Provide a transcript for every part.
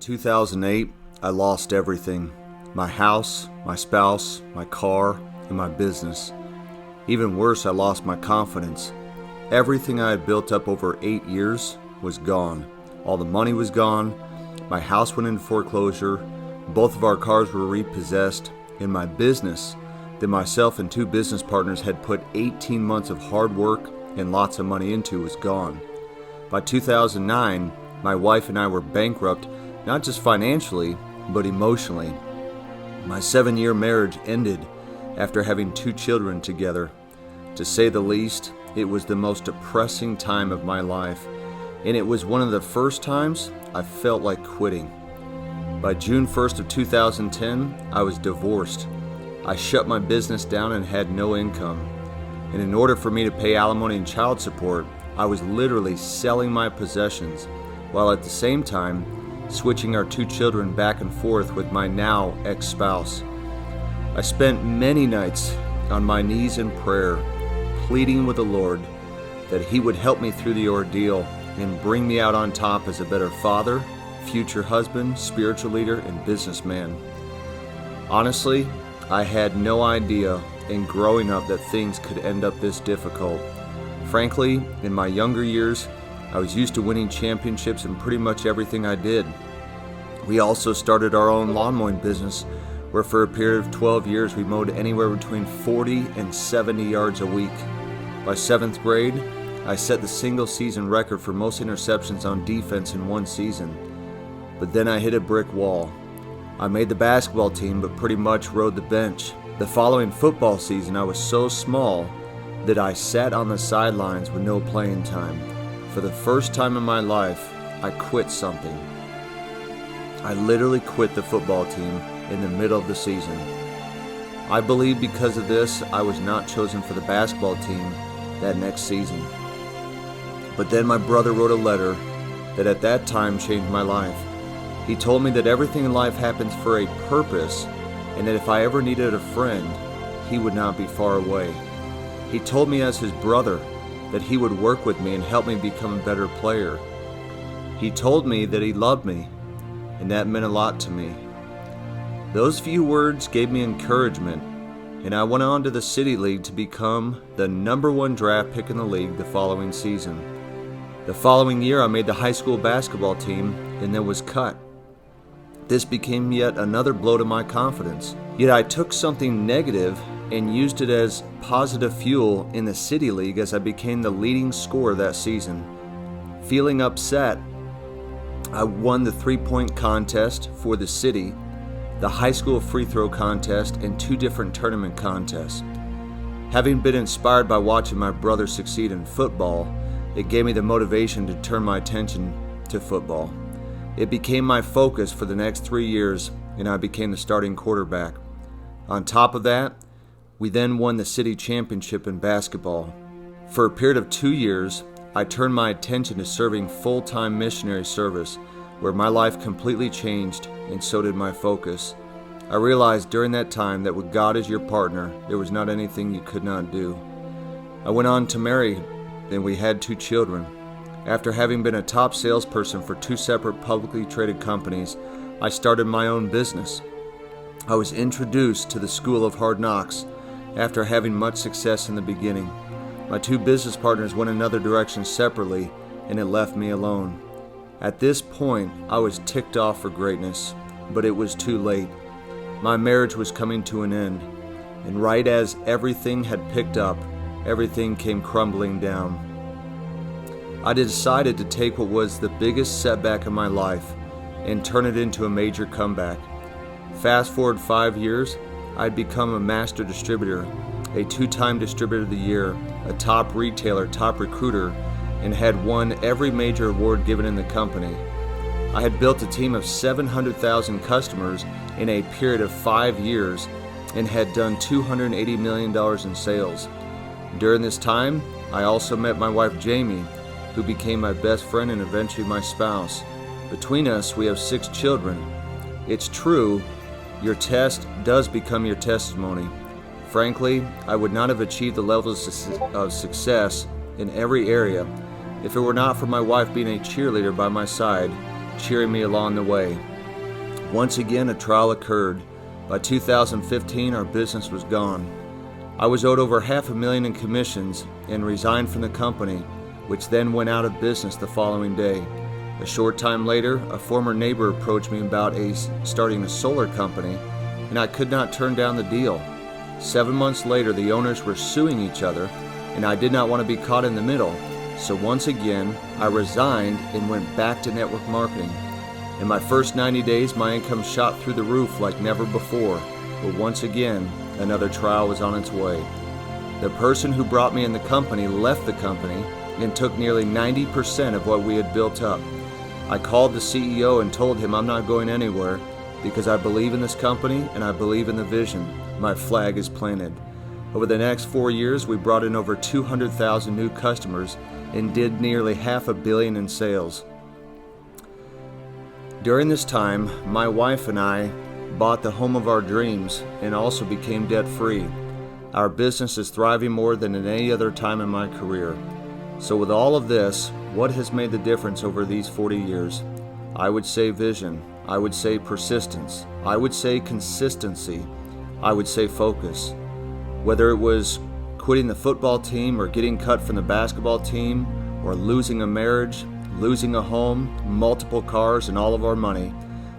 2008, I lost everything. My house, my spouse, my car, and my business. Even worse, I lost my confidence. Everything I had built up over 8 years was gone. All the money was gone. My house went into foreclosure. Both of our cars were repossessed. And my business, that myself and 2 business partners had put 18 months of hard work and lots of money into, was gone. By 2009, my wife and I were bankrupt, not just financially, but emotionally. My 7-year marriage ended after having 2 children together. To say the least, it was the most depressing time of my life, and it was one of the first times I felt like quitting. By June 1st of 2010, I was divorced. I shut my business down and had no income. And in order for me to pay alimony and child support, I was literally selling my possessions, while at the same time switching our 2 children back and forth with my now ex-spouse. I spent many nights on my knees in prayer, pleading with the Lord that He would help me through the ordeal and bring me out on top as a better father, future husband, spiritual leader, and businessman. Honestly, I had no idea in growing up that things could end up this difficult. Frankly, in my younger years, I was used to winning championships in pretty much everything I did. We also started our own lawn mowing business, where for a period of 12 years we mowed anywhere between 40 and 70 yards a week. By 7th grade, I set the single season record for most interceptions on defense in one season. But then I hit a brick wall. I made the basketball team, but pretty much rode the bench. The following football season, I was so small that I sat on the sidelines with no playing time. For the first time in my life, I quit something. I literally quit the football team in the middle of the season. I believe because of this, I was not chosen for the basketball team that next season. But then my brother wrote a letter that at that time changed my life. He told me that everything in life happens for a purpose, and that if I ever needed a friend, he would not be far away. He told me as his brother that he would work with me and help me become a better player. He told me that he loved me, and that meant a lot to me. Those few words gave me encouragement, and I went on to the City League to become the #1 draft pick in the league the following season. The following year, I made the high school basketball team and then was cut. This became yet another blow to my confidence. Yet I took something negative and used it as positive fuel in the City League as I became the leading scorer that season. Feeling upset, I won the 3-point contest for the city, the high school free throw contest, and 2 different tournament contests. Having been inspired by watching my brother succeed in football, it gave me the motivation to turn my attention to football. It became my focus for the next 3 years, and I became the starting quarterback. On top of that, we then won the city championship in basketball. For a period of 2 years, I turned my attention to serving full-time missionary service, where my life completely changed, and so did my focus. I realized during that time that with God as your partner, there was not anything you could not do. I went on to marry, and we had 2 children. After having been a top salesperson for 2 separate publicly traded companies, I started my own business. I was introduced to the School of Hard Knocks after having much success in the beginning. My 2 business partners went another direction separately, and it left me alone. At this point, I was ticked off for greatness, but it was too late. My marriage was coming to an end, and right as everything had picked up, everything came crumbling down. I decided to take what was the biggest setback of my life and turn it into a major comeback. Fast forward 5 years, I'd become a master distributor, a 2-time distributor of the year, a top retailer, top recruiter, and had won every major award given in the company. I had built a team of 700,000 customers in a period of 5 years and had done $280 million in sales. During this time, I also met my wife Jamie, who became my best friend and eventually my spouse. Between us, we have 6 children. It's true, your test does become your testimony. Frankly, I would not have achieved the levels of success in every area if it were not for my wife being a cheerleader by my side, cheering me along the way. Once again, a trial occurred. By 2015, our business was gone. I was owed over $500,000 in commissions and resigned from the company, which then went out of business the following day. A short time later, a former neighbor approached me about starting a solar company, and I could not turn down the deal. 7 months later, the owners were suing each other, and I did not want to be caught in the middle. So once again, I resigned and went back to network marketing. In my first 90 days, my income shot through the roof like never before, but once again, another trial was on its way. The person who brought me in the company left the company and took nearly 90% of what we had built up. I called the CEO and told him I'm not going anywhere because I believe in this company and I believe in the vision. My flag is planted. Over the next 4 years, we brought in over 200,000 new customers and did nearly $500 million in sales. During this time, my wife and I bought the home of our dreams and also became debt-free. Our business is thriving more than at any other time in my career. So with all of this, what has made the difference over these 40 years? I would say vision. I would say persistence. I would say consistency. I would say focus. Whether it was quitting the football team or getting cut from the basketball team or losing a marriage, losing a home, multiple cars, and all of our money,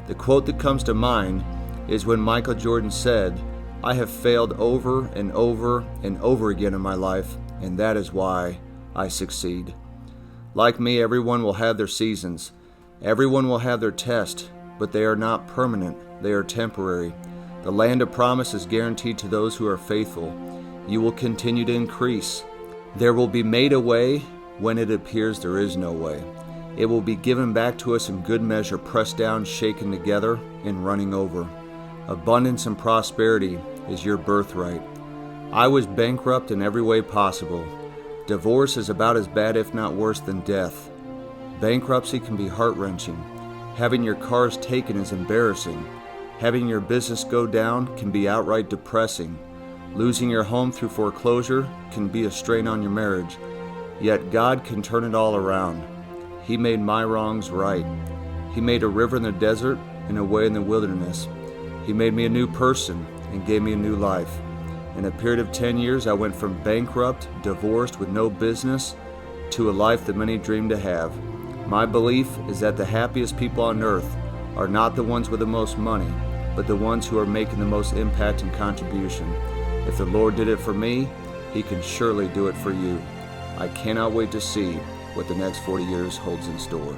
the quote that comes to mind is when Michael Jordan said, "I have failed over and over and over again in my life, and that is why I succeed." Like me, everyone will have their seasons. Everyone will have their test, but they are not permanent. They are temporary. The land of promise is guaranteed to those who are faithful. You will continue to increase. There will be made a way when it appears there is no way. It will be given back to us in good measure, pressed down, shaken together, and running over. Abundance and prosperity is your birthright. I was bankrupt in every way possible. Divorce is about as bad, if not worse, than death. Bankruptcy can be heart-wrenching. Having your cars taken is embarrassing. Having your business go down can be outright depressing. Losing your home through foreclosure can be a strain on your marriage. Yet God can turn it all around. He made my wrongs right. He made a river in the desert and a way in the wilderness. He made me a new person and gave me a new life. In a period of 10 years, I went from bankrupt, divorced, with no business, to a life that many dream to have. My belief is that the happiest people on earth are not the ones with the most money, but the ones who are making the most impact and contribution. If the Lord did it for me, He can surely do it for you. I cannot wait to see what the next 40 years holds in store.